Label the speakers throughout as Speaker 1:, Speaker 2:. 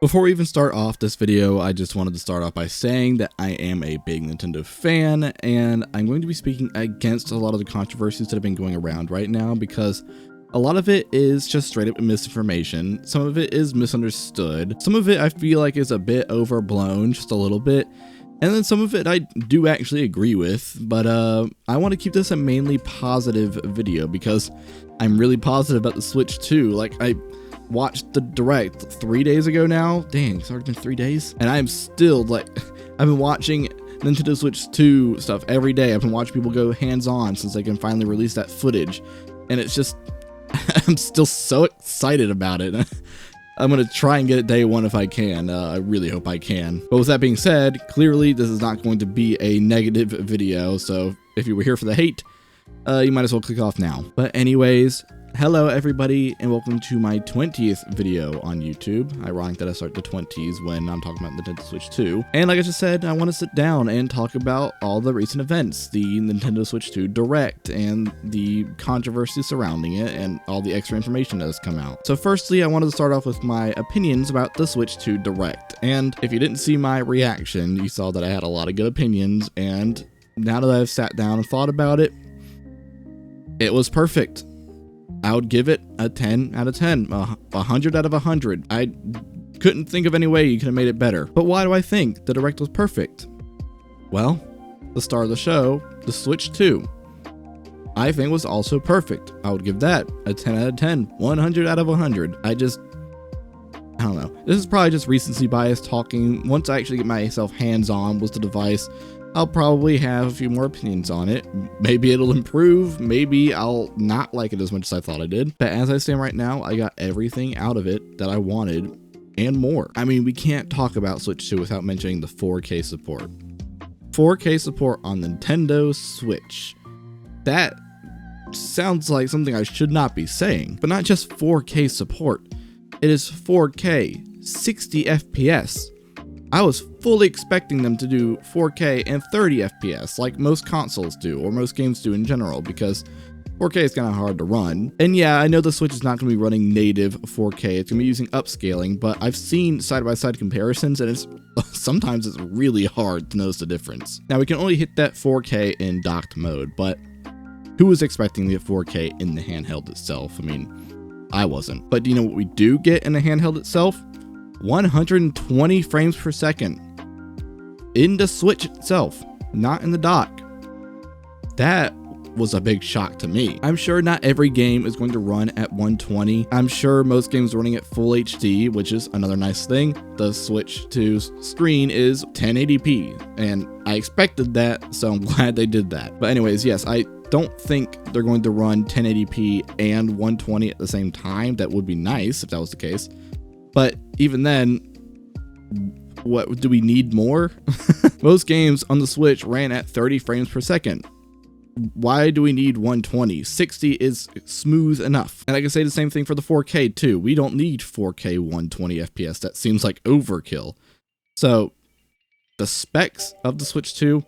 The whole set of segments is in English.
Speaker 1: Before we even start off this video, I just wanted to start off by saying that I am a big Nintendo fan, and I'm going to be speaking against a lot of the controversies that have been going around right now, because a lot of it is just straight up misinformation, some of it is misunderstood, some of it I feel like is a bit overblown, just a little bit, and then some of it I do actually agree with, but I want to keep this a mainly positive video, because I'm really positive about the Switch 2. Like, I watched the Direct 3 days ago now. Dang, it's already been 3 days. And I'm still like, I've been watching Nintendo Switch 2 stuff every day. I've been watching people go hands-on since they can finally release that footage. And it's just, I'm still so excited about it. I'm going to try and get it day one if I can. I really hope I can. But with that being said, clearly this is not going to be a negative video. So if you were here for the hate, you might as well click off now. But anyways, hello everybody, and welcome to my 20th video on YouTube. Ironic that I start the 20s when I'm talking about Nintendo Switch 2. And like I just said, I want to sit down and talk about all the recent events, the Nintendo Switch 2 Direct, and the controversy surrounding it, and all the extra information that has come out. So firstly, I wanted to start off with my opinions about the Switch 2 Direct. And if you didn't see my reaction, you saw that I had a lot of good opinions, and now that I've sat down and thought about it, it was perfect. I would give it a 10 out of 10, 100 out of 100. I couldn't think of any way you could have made it better. But why do I think the Direct was perfect? Well, the star of the show, the Switch 2, I think was also perfect. I would give that a 10 out of 10, 100 out of 100. I don't know. This is probably just recency bias talking. Once I actually get myself hands-on with the device, I'll probably have a few more opinions on it. Maybe it'll improve, maybe I'll not like it as much as I thought I did. But as I stand right now, I got everything out of it that I wanted and more. I mean, we can't talk about Switch 2 without mentioning the 4K support. 4K support on Nintendo Switch. That sounds like something I should not be saying, but not just 4K support. It is 4K, 60 FPS. I was fully expecting them to do 4K and 30 FPS like most consoles do, or most games do in general, because 4K is kind of hard to run. And yeah, I know the Switch is not going to be running native 4K, it's going to be using upscaling, but I've seen side-by-side comparisons, and sometimes it's really hard to notice the difference. Now, we can only hit that 4K in docked mode, but who was expecting the 4K in the handheld itself? I mean, I wasn't. But do you know what we do get in the handheld itself? 120 frames per second in the Switch itself, not in the dock. That was a big shock to me. I'm sure not every game is going to run at 120. I'm sure most games are running at full HD, which is another nice thing. The Switch 2's screen is 1080p, and I expected that, so I'm glad they did that. But anyways, yes, I don't think they're going to run 1080p and 120 at the same time. That would be nice if that was the case. But even then, what do we need more? Most games on the Switch ran at 30 frames per second. Why do we need 120? 60 is smooth enough. And I can say the same thing for the 4K too. We don't need 4K 120 FPS. That seems like overkill. So the specs of the Switch 2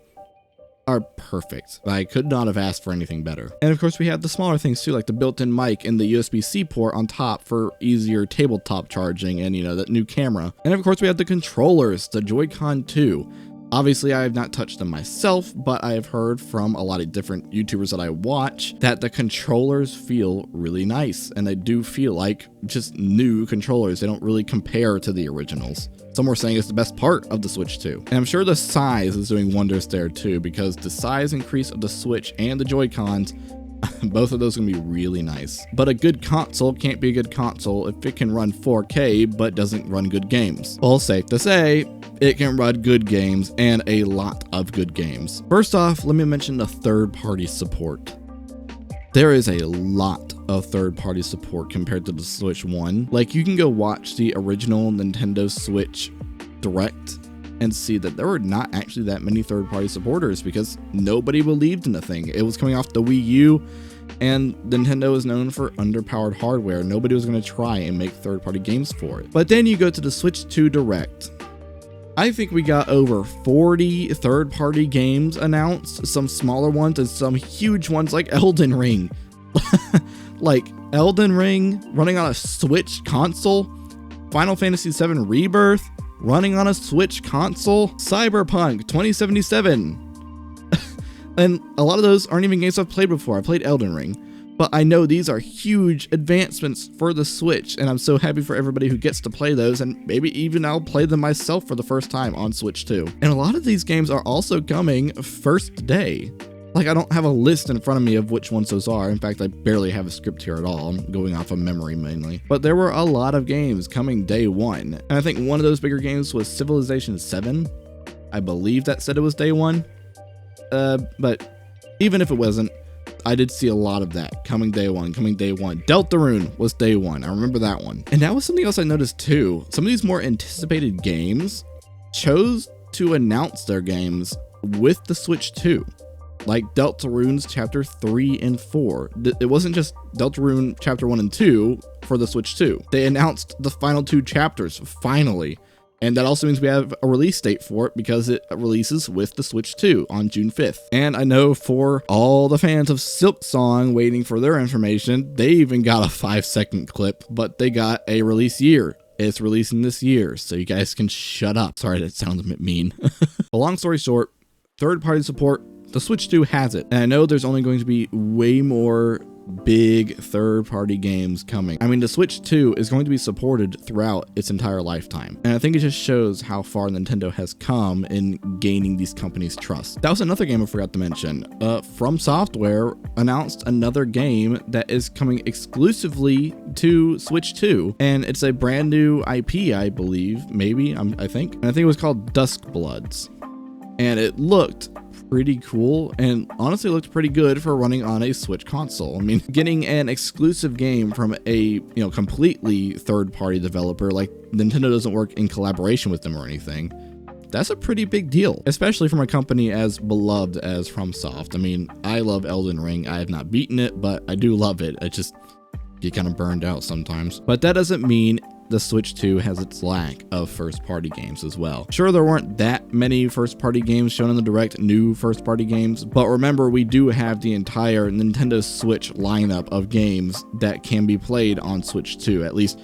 Speaker 1: are perfect. I could not have asked for anything better. And of course we have the smaller things too, like the built-in mic and the USB-C port on top for easier tabletop charging, and that new camera. And of course we have the controllers, the Joy-Con 2. Obviously I have not touched them myself, but I have heard from a lot of different YouTubers that I watch that the controllers feel really nice, and they do feel like just new controllers. They don't really compare to the originals. Some were saying it's the best part of the Switch 2. And I'm sure the size is doing wonders there too, because the size increase of the Switch and the Joy-Cons, both of those are going to be really nice. But a good console can't be a good console if it can run 4K but doesn't run good games. Well, safe to say, it can run good games, and a lot of good games. First off, let me mention the third-party support. There is a lot of third-party support compared to the Switch 1. Like, you can go watch the original Nintendo Switch Direct and see that there were not actually that many third-party supporters, because nobody believed in the thing. It was coming off the Wii U, and Nintendo is known for underpowered hardware. Nobody was going to try and make third-party games for it. But then you go to the Switch 2 Direct. I think we got over 40 third-party games announced, some smaller ones and some huge ones like Elden Ring. Like Elden Ring running on a Switch console, Final Fantasy VII Rebirth, running on a Switch console, Cyberpunk 2077. And a lot of those aren't even games I've played before. I played Elden Ring, but I know these are huge advancements for the Switch, and I'm so happy for everybody who gets to play those, and maybe even I'll play them myself for the first time on Switch too. And a lot of these games are also coming first day. Like, I don't have a list in front of me of which ones those are. In fact, I barely have a script here at all. I'm going off of memory mainly. But there were a lot of games coming day one. And I think one of those bigger games was Civilization 7. I believe that said it was day one. But even if it wasn't, I did see a lot of that coming day one. Deltarune was day one. I remember that one. And that was something else I noticed too. Some of these more anticipated games chose to announce their games with the Switch 2. Like Deltarune's Chapter 3 and 4. It wasn't just Deltarune Chapter 1 and 2 for the Switch 2. They announced the final 2 chapters, finally. And that also means we have a release date for it because it releases with the Switch 2 on June 5th. And I know for all the fans of Silksong waiting for their information, they even got a 5-second clip, but they got a release year. It's releasing this year, so you guys can shut up. Sorry, that sounds a bit mean. But long story short, third-party support, the Switch 2 has it. And I know there's only going to be way more big third-party games coming. I mean, the Switch 2 is going to be supported throughout its entire lifetime. And I think it just shows how far Nintendo has come in gaining these companies' trust. That was another game I forgot to mention. From Software announced another game that is coming exclusively to Switch 2. And it's a brand new IP, I believe, maybe, I think. And I think it was called Dusk Bloods. And it looked pretty cool and honestly looked pretty good for running on a Switch console. I mean, getting an exclusive game from a, completely third-party developer, like Nintendo doesn't work in collaboration with them or anything, that's a pretty big deal, especially from a company as beloved as FromSoft. I mean, I love Elden Ring. I have not beaten it, but I do love it. It just get kind of burned out sometimes. But that doesn't mean the Switch 2 has its lack of first-party games as well. Sure, there weren't that many first-party games shown in the Direct, new first-party games, but remember, we do have the entire Nintendo Switch lineup of games that can be played on Switch 2. At least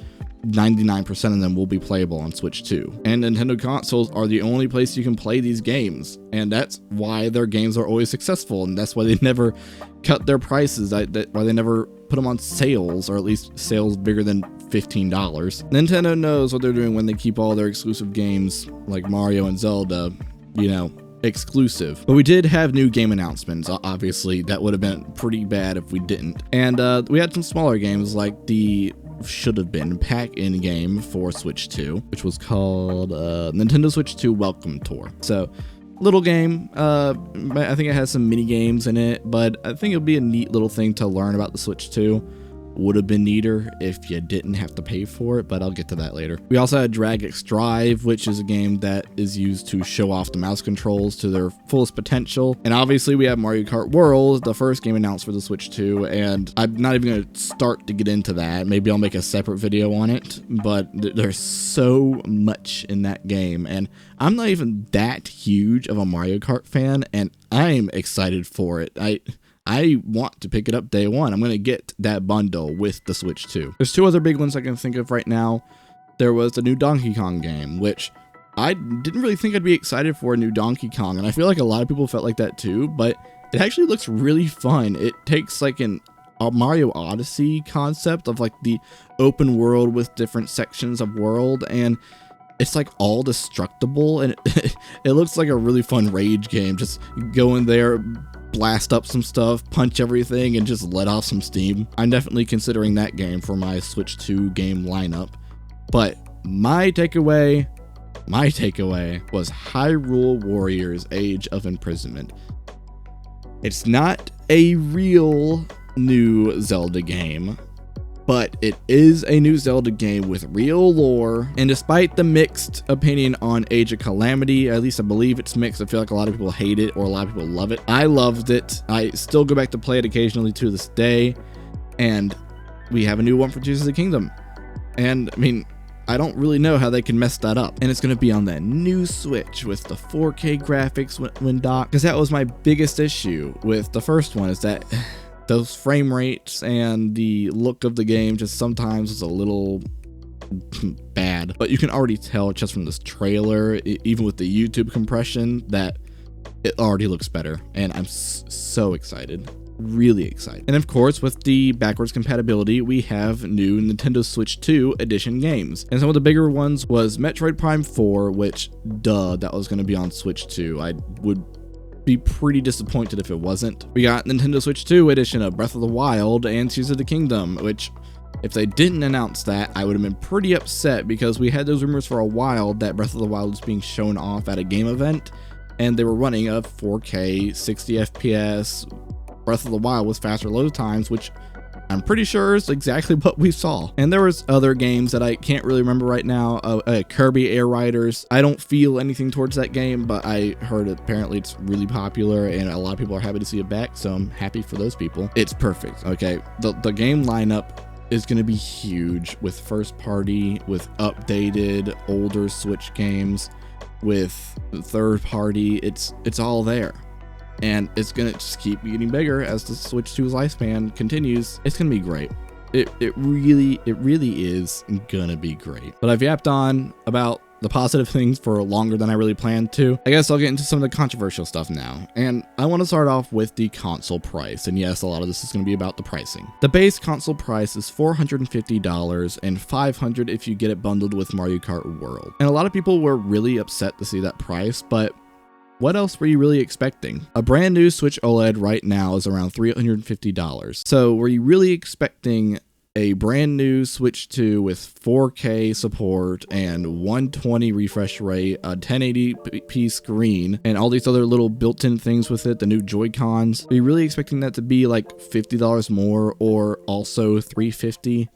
Speaker 1: 99% of them will be playable on Switch 2. And Nintendo consoles are the only place you can play these games, and that's why their games are always successful, and that's why they never cut their prices, why they never put them on sales, or at least sales bigger than $15. Nintendo knows what they're doing when they keep all their exclusive games like Mario and Zelda, exclusive. But we did have new game announcements. Obviously, that would have been pretty bad if we didn't. And we had some smaller games like the should have been pack-in game for Switch 2, which was called Nintendo Switch 2 Welcome Tour. So, little game. I think it has some mini games in it, but I think it'll be a neat little thing to learn about the Switch 2. Would have been neater if you didn't have to pay for it, but I'll get to that later. We also had Drag X Drive, which is a game that is used to show off the mouse controls to their fullest potential. And obviously we have Mario Kart World, the first game announced for the Switch 2, and I'm not even going to start to get into that. Maybe I'll make a separate video on it, but there's so much in that game, and I'm not even that huge of a Mario Kart fan, and I'm excited for it. I want to pick it up day one. I'm going to get that bundle with the Switch 2. There's two other big ones I can think of right now. There was the new Donkey Kong game, which I didn't really think I'd be excited for a new Donkey Kong, and I feel like a lot of people felt like that too, but it actually looks really fun. It takes like a Mario Odyssey concept of like the open world with different sections of world, and it's like all destructible, and it looks like a really fun rage game. Just go in there, blast up some stuff, punch everything, and just let off some steam. I'm definitely considering that game for my Switch 2 game lineup. But my takeaway was Hyrule Warriors Age of Imprisonment. It's not a real new Zelda game, but it is a new Zelda game with real lore, and despite the mixed opinion on Age of Calamity, at least I believe it's mixed, I feel like a lot of people hate it or a lot of people love it. I loved it. I still go back to play it occasionally to this day, and we have a new one for Tears of the Kingdom. And I mean, I don't really know how they can mess that up. And it's going to be on that new Switch with the 4K graphics when docked, because that was my biggest issue with the first one, is that those frame rates and the look of the game just sometimes is a little bad, but you can already tell just from this trailer, even with the YouTube compression, that it already looks better, and I'm so excited. Really excited. And of course, with the backwards compatibility, we have new Nintendo Switch 2 edition games. And some of the bigger ones was Metroid Prime 4, which, that was going to be on Switch 2. I would be pretty disappointed if it wasn't. We got Nintendo Switch 2 edition of Breath of the Wild and Tears of the Kingdom, which, if they didn't announce that, I would have been pretty upset, because we had those rumors for a while that Breath of the Wild was being shown off at a game event, and they were running a 4K 60 FPS Breath of the Wild with faster load times, which I'm pretty sure is exactly what we saw. And there was other games that I can't really remember right now. Kirby Air Riders. I don't feel anything towards that game, but I heard apparently it's really popular and a lot of people are happy to see it back, so I'm happy for those people. It's perfect. Okay, the game lineup is going to be huge, with first party, with updated older Switch games, with third party. It's all there. And it's gonna just keep getting bigger as the Switch 2's lifespan continues. It's gonna be great. It really is gonna be great. But I've yapped on about the positive things for longer than I really planned to. I guess I'll get into some of the controversial stuff now. And I want to start off with the console price. And yes, a lot of this is going to be about the pricing. The base console price is $450 and $500 if you get it bundled with Mario Kart World. And a lot of people were really upset to see that price, but what else were you really expecting? A brand new Switch OLED right now is around $350. So were you really expecting a brand new Switch 2 with 4K support and 120 refresh rate, a 1080p screen, and all these other little built-in things with it, the new Joy-Cons? Are you really expecting that to be like $50 more, or also $350?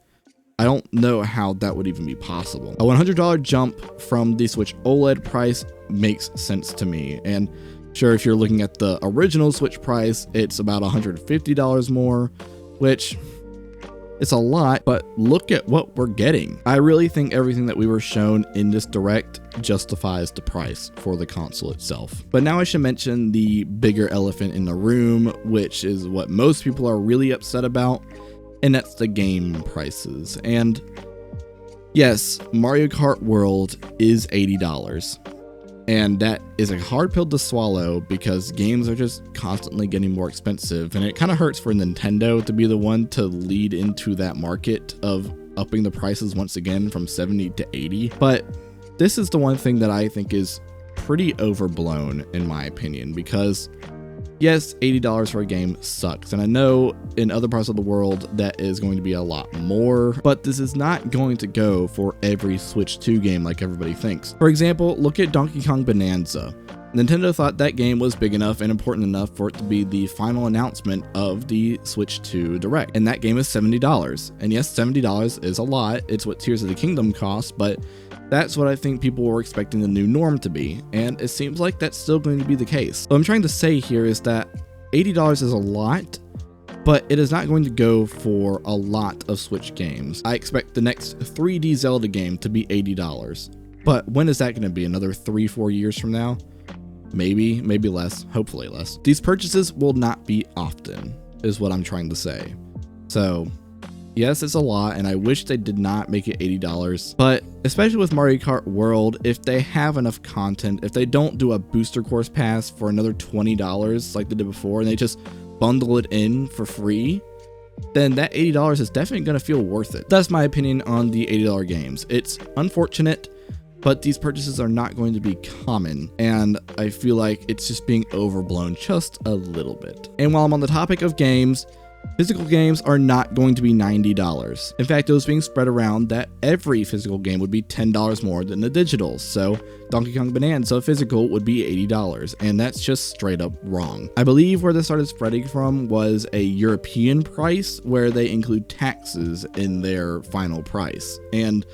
Speaker 1: I don't know how that would even be possible. A $100 jump from the Switch OLED price makes sense to me. And sure, if you're looking at the original Switch price, it's about $150 more, which it's a lot, but look at what we're getting. I really think everything that we were shown in this Direct justifies the price for the console itself. But now I should mention the bigger elephant in the room, which is what most people are really upset about, and that's the game prices. And yes, Mario Kart World is $80. And that is a hard pill to swallow, because games are just constantly getting more expensive. And it kind of hurts for Nintendo to be the one to lead into that market of upping the prices once again from 70 to 80. But this is the one thing that I think is pretty overblown, in my opinion, because yes, $80 for a game sucks, and I know in other parts of the world that is going to be a lot more, but this is not going to go for every Switch 2 game like everybody thinks. For example, look at Donkey Kong Bonanza. Nintendo thought that game was big enough and important enough for it to be the final announcement of the Switch 2 Direct, and that game is $70. And yes, $70 is a lot. It's what Tears of the Kingdom costs, but that's what I think people were expecting the new norm to be, and it seems like that's still going to be the case. What I'm trying to say here is that $80 is a lot, but it is not going to go for a lot of Switch games. I expect the next 3D Zelda game to be $80, but when is that going to be? Another 3-4 years from now? Maybe less, hopefully less. These purchases will not be often, is what I'm trying to say. So yes, it's a lot, and I wish they did not make it $80, but especially with Mario Kart World, if they have enough content, if they don't do a booster course pass for another $20 like they did before, and they just bundle it in for free, then that $80 is definitely going to feel worth it. That's my opinion on the $80 games. It's unfortunate, but these purchases are not going to be common, and I feel like it's just being overblown just a little bit. And while I'm on the topic of games, physical games are not going to be $90. In fact, it was being spread around that every physical game would be $10 more than the digitals. So Donkey Kong Bonanza physical would be $80, and that's just straight up wrong. I believe where this started spreading from was a European price where they include taxes in their final price. And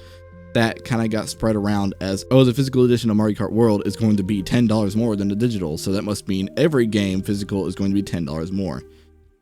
Speaker 1: that kind of got spread around as, oh, the physical edition of Mario Kart World is going to be $10 more than the digital, so that must mean every game physical is going to be $10 more.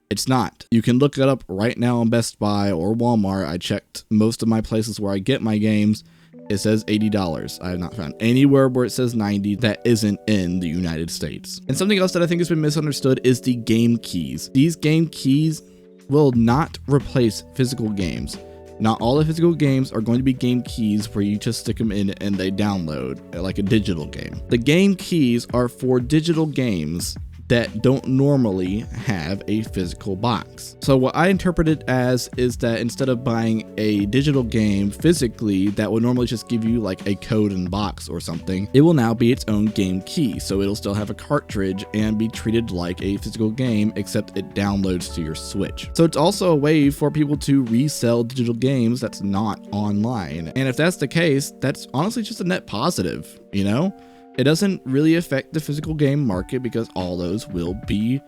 Speaker 1: It's not. You can look it up right now on Best Buy or Walmart. I checked most of my places where I get my games. It says $80. I have not found anywhere where it says $90 that isn't in the United States. And something else that I think has been misunderstood is the game keys. These game keys will not replace physical games. Not all the physical games are going to be game keys where you just stick them in and they download like a digital game. The game keys are for digital games that don't normally have a physical box. So what I interpret it as is that instead of buying a digital game physically that would normally just give you like a code and box or something, it will now be its own game key. So it'll still have a cartridge and be treated like a physical game, except it downloads to your Switch. So it's also a way for people to resell digital games that's not online. And if that's the case, that's honestly just a net positive, you know? It doesn't really affect the physical game market because all those will be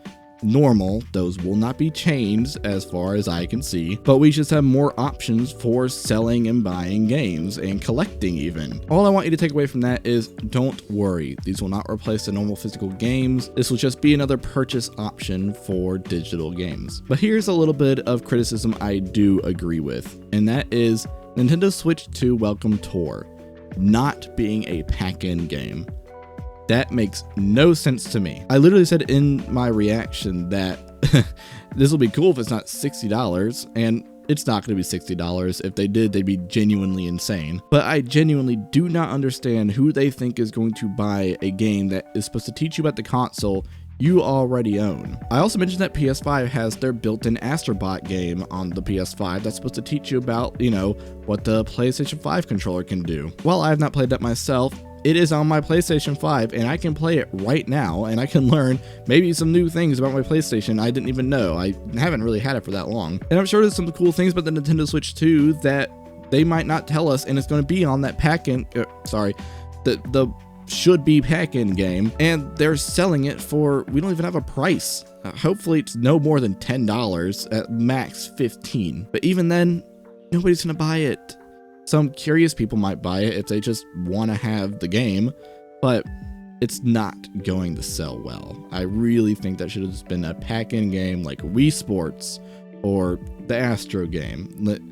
Speaker 1: normal. Those will not be changed as far as I can see, but we just have more options for selling and buying games and collecting even. All I want you to take away from that is don't worry. These will not replace the normal physical games. This will just be another purchase option for digital games. But here's a little bit of criticism I do agree with, and that is Nintendo Switch 2 Welcome Tour not being a pack-in game. That makes no sense to me. I literally said in my reaction that this will be cool if it's not $60, and it's not going to be $60. If they did, they'd be genuinely insane. But I genuinely do not understand who they think is going to buy a game that is supposed to teach you about the console you already own. I also mentioned that PS5 has their built-in Astrobot game on the PS5 that's supposed to teach you about, you know, what the PlayStation 5 controller can do. While I have not played that myself, it is on my PlayStation 5 and I can play it right now and I can learn maybe some new things about my PlayStation I didn't even know. I haven't really had it for that long. And I'm sure there's some cool things about the Nintendo Switch 2 that they might not tell us, and it's going to be on that the should be pack-in game, and they're selling it for, we don't even have a price. Hopefully it's no more than $10, at max $15. But even then, nobody's gonna buy it. Some curious people might buy it if they just want to have the game, but it's not going to sell well. I really think that should have just been a pack-in game like Wii Sports or the Astro game.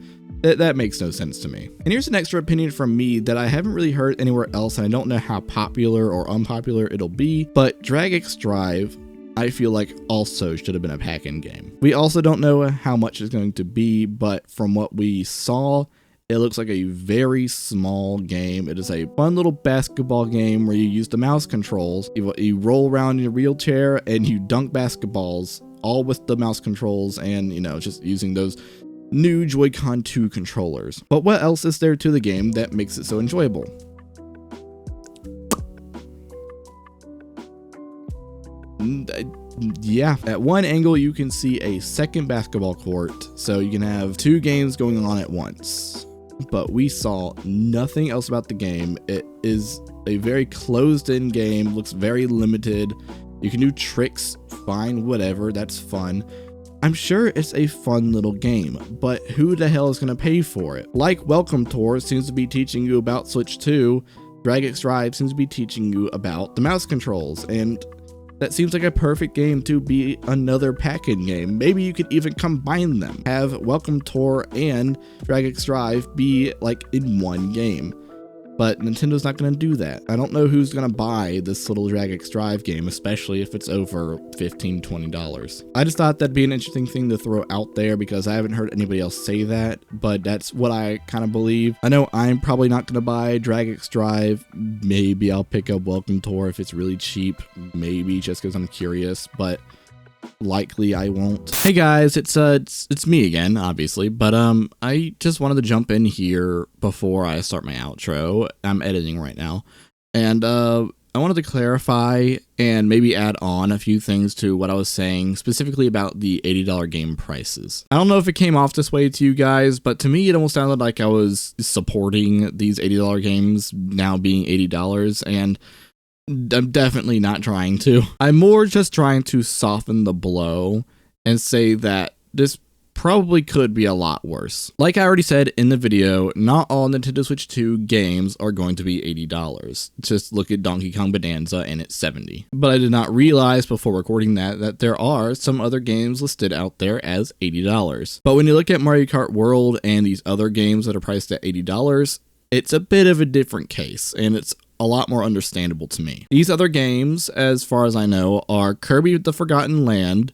Speaker 1: That makes no sense to me. And here's an extra opinion from me that I haven't really heard anywhere else, and I don't know how popular or unpopular it'll be, but Drag X Drive, I feel like also should have been a pack-in game. We also don't know how much it's going to be, but from what we saw, it looks like a very small game. It is a fun little basketball game where you use the mouse controls. You roll around in a wheelchair and you dunk basketballs, all with the mouse controls and, you know, just using those new Joy-Con 2 controllers. But what else is there to the game that makes it so enjoyable? Yeah, at one angle you can see a second basketball court, so you can have two games going on at once. But we saw nothing else about the game. It is a very closed-in game, looks very limited. You can do tricks, fine, whatever, that's fun. I'm sure it's a fun little game, but who the hell is going to pay for it? Like Welcome Tour seems to be teaching you about Switch 2, Drag X Drive seems to be teaching you about the mouse controls, and that seems like a perfect game to be another pack-in game. Maybe you could even combine them. Have Welcome Tour and Drag X Drive be like in one game. But Nintendo's not going to do that. I don't know who's going to buy this little Drag X Drive game, especially if it's over $15, $20. I just thought that'd be an interesting thing to throw out there because I haven't heard anybody else say that, but that's what I kind of believe. I know I'm probably not going to buy Drag X Drive. Maybe I'll pick up Welcome Tour if it's really cheap. Maybe just because I'm curious, but likely I won't. Hey guys, it's me again, obviously, but I just wanted to jump in here before I start my outro. I'm editing right now, and I wanted to clarify and maybe add on a few things to what I was saying, specifically about the $80 game prices. I don't know if it came off this way to you guys, but to me it almost sounded like I was supporting these $80 games now being $80, and I'm definitely not trying to. I'm more just trying to soften the blow and say that this probably could be a lot worse. Like I already said in the video, not all Nintendo Switch 2 games are going to be $80. Just look at Donkey Kong Bonanza and it's $70. But I did not realize before recording that there are some other games listed out there as $80. But when you look at Mario Kart World and these other games that are priced at $80, it's a bit of a different case, and it's a lot more understandable to me. These other games, as far as I know, are Kirby the Forgotten Land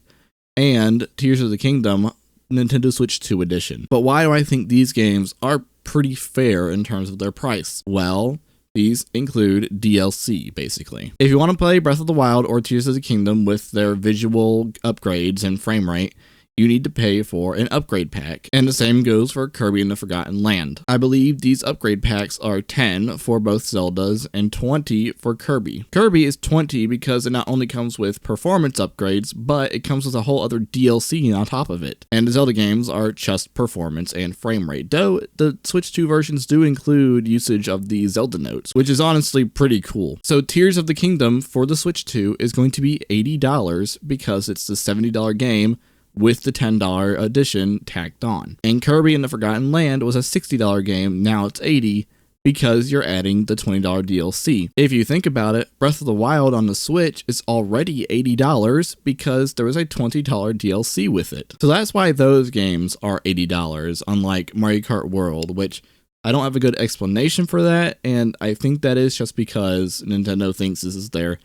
Speaker 1: and Tears of the Kingdom, Nintendo Switch 2 edition. But why do I think these games are pretty fair in terms of their price? Well, these include DLC, basically. If you want to play Breath of the Wild or Tears of the Kingdom with their visual upgrades and frame rate, you need to pay for an upgrade pack, and the same goes for Kirby and the Forgotten Land. I believe these upgrade packs are 10 for both Zeldas and 20 for Kirby. Kirby is 20 because it not only comes with performance upgrades, but it comes with a whole other DLC on top of it. And the Zelda games are just performance and frame rate, though the Switch 2 versions do include usage of the Zelda notes, which is honestly pretty cool. So Tears of the Kingdom for the Switch 2 is going to be $80 because it's the $70 game with the $10 edition tacked on. And Kirby and the Forgotten Land was a $60 game, now it's $80 because you're adding the $20 DLC. If you think about it, Breath of the Wild on the Switch is already $80 because there was a $20 DLC with it. So that's why those games are $80, unlike Mario Kart World, which I don't have a good explanation for that, and I think that is just because Nintendo thinks this is their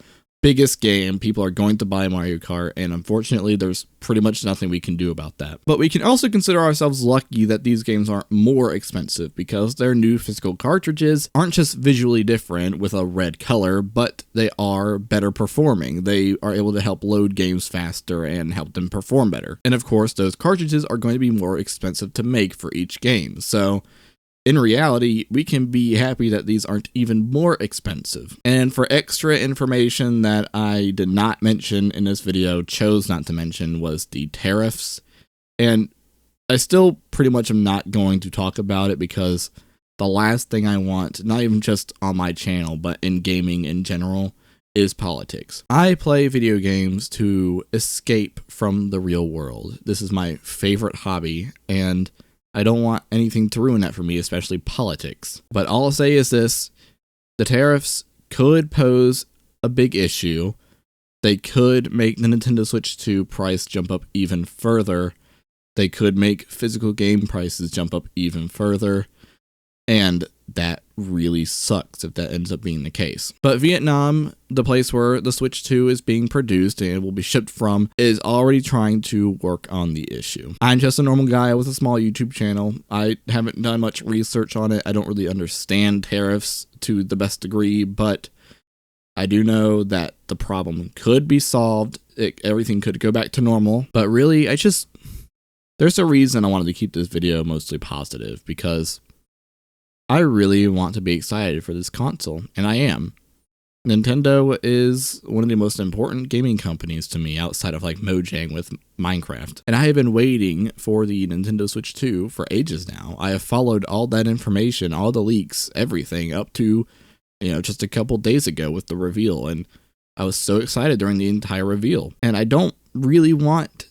Speaker 1: biggest game. People are going to buy Mario Kart, and unfortunately there's pretty much nothing we can do about that. But we can also consider ourselves lucky that these games aren't more expensive because their new physical cartridges aren't just visually different with a red color, but they are better performing. They are able to help load games faster and help them perform better. And of course, those cartridges are going to be more expensive to make for each game. So in reality, we can be happy that these aren't even more expensive. And for extra information that I did not mention in this video, chose not to mention, was the tariffs. And I still pretty much am not going to talk about it because the last thing I want, not even just on my channel, but in gaming in general, is politics. I play video games to escape from the real world. This is my favorite hobby, and I don't want anything to ruin that for me, especially politics. But all I'll say is this: the tariffs could pose a big issue. They could make the Nintendo Switch 2 price jump up even further. They could make physical game prices jump up even further. And that really sucks if that ends up being the case. But Vietnam, the place where the Switch 2 is being produced and will be shipped from, is already trying to work on the issue. I'm just a normal guy with a small YouTube channel. I haven't done much research on it. I don't really understand tariffs to the best degree, but I do know that the problem could be solved. Everything could go back to normal. But really, there's a reason I wanted to keep this video mostly positive, because I really want to be excited for this console, and I am. Nintendo is one of the most important gaming companies to me outside of like Mojang with Minecraft. And I have been waiting for the Nintendo Switch 2 for ages now. I have followed all that information, all the leaks, everything up to, just a couple days ago with the reveal. And I was so excited during the entire reveal. And I don't really want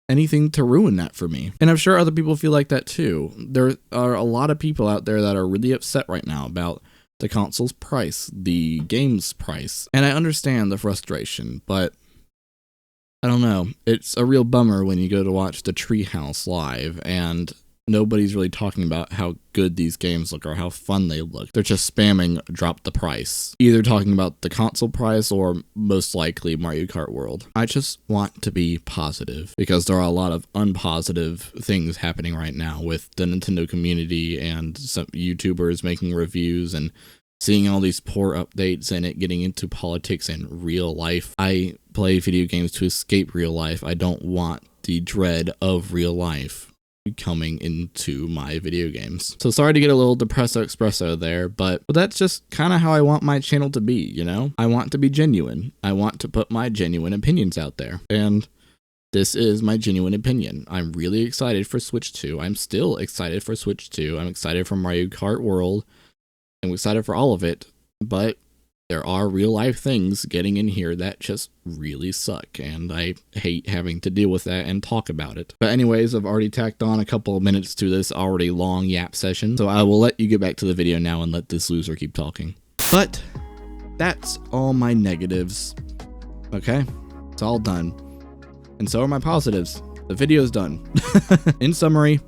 Speaker 1: anything to ruin that for me. And I'm sure other people feel like that too. There are a lot of people out there that are really upset right now about the console's price, the game's price. And I understand the frustration, but I don't know. It's a real bummer when you go to watch the Treehouse live and nobody's really talking about how good these games look or how fun they look. They're just spamming drop the price, either talking about the console price or most likely Mario Kart World. I just want to be positive because there are a lot of unpositive things happening right now with the Nintendo community and some YouTubers making reviews and seeing all these poor updates and it getting into politics and real life. I play video games to escape real life. I don't want the dread of real life coming into my video games. So sorry to get a little depresso espresso there, but that's just kind of how I want my channel to be, I want to be genuine. I want to put my genuine opinions out there. And this is my genuine opinion. I'm really excited for Switch 2. I'm still excited for Switch 2. I'm excited for Mario Kart World. I'm excited for all of it, but there are real life things getting in here that just really suck, and I hate having to deal with that and talk about it. But anyways, I've already tacked on a couple of minutes to this already long yap session, so I will let you get back to the video now and let this loser keep talking. But that's all my negatives. Okay, it's all done. And so are my positives. The video's done. In summary,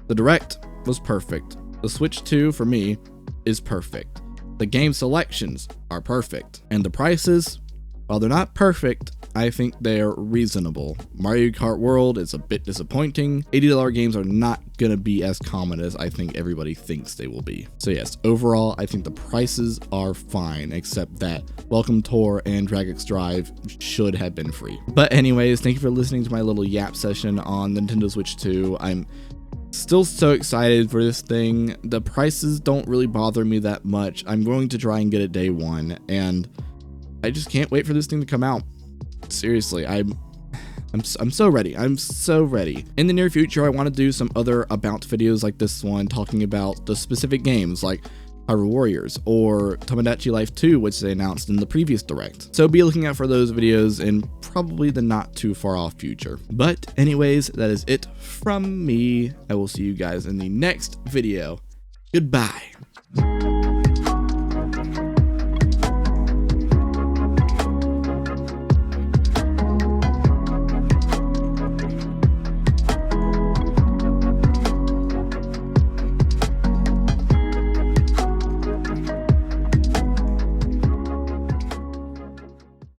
Speaker 1: the Direct was perfect. The Switch 2 for me is perfect. The game selections are perfect, and the prices, while they're not perfect, I think they're reasonable. Mario Kart World is a bit disappointing. $80 games are not gonna be as common as I think everybody thinks they will be. So yes, overall, I think the prices are fine, except that Welcome Tour and DragX Drive should have been free. But anyways, thank you for listening to my little yap session on Nintendo Switch 2. I'm still so excited for this thing. The prices don't really bother me that much. I'm going to try and get it day one, and I just can't wait for this thing to come out. Seriously, I'm so ready. I'm so ready. In the near future, I want to do some other about videos like this one, talking about the specific games like Hyrule Warriors or Tomodachi Life 2, which they announced in the previous direct. So be looking out for those videos in probably the not too far off future. But anyways, that is it from me. I will see you guys in the next video. Goodbye.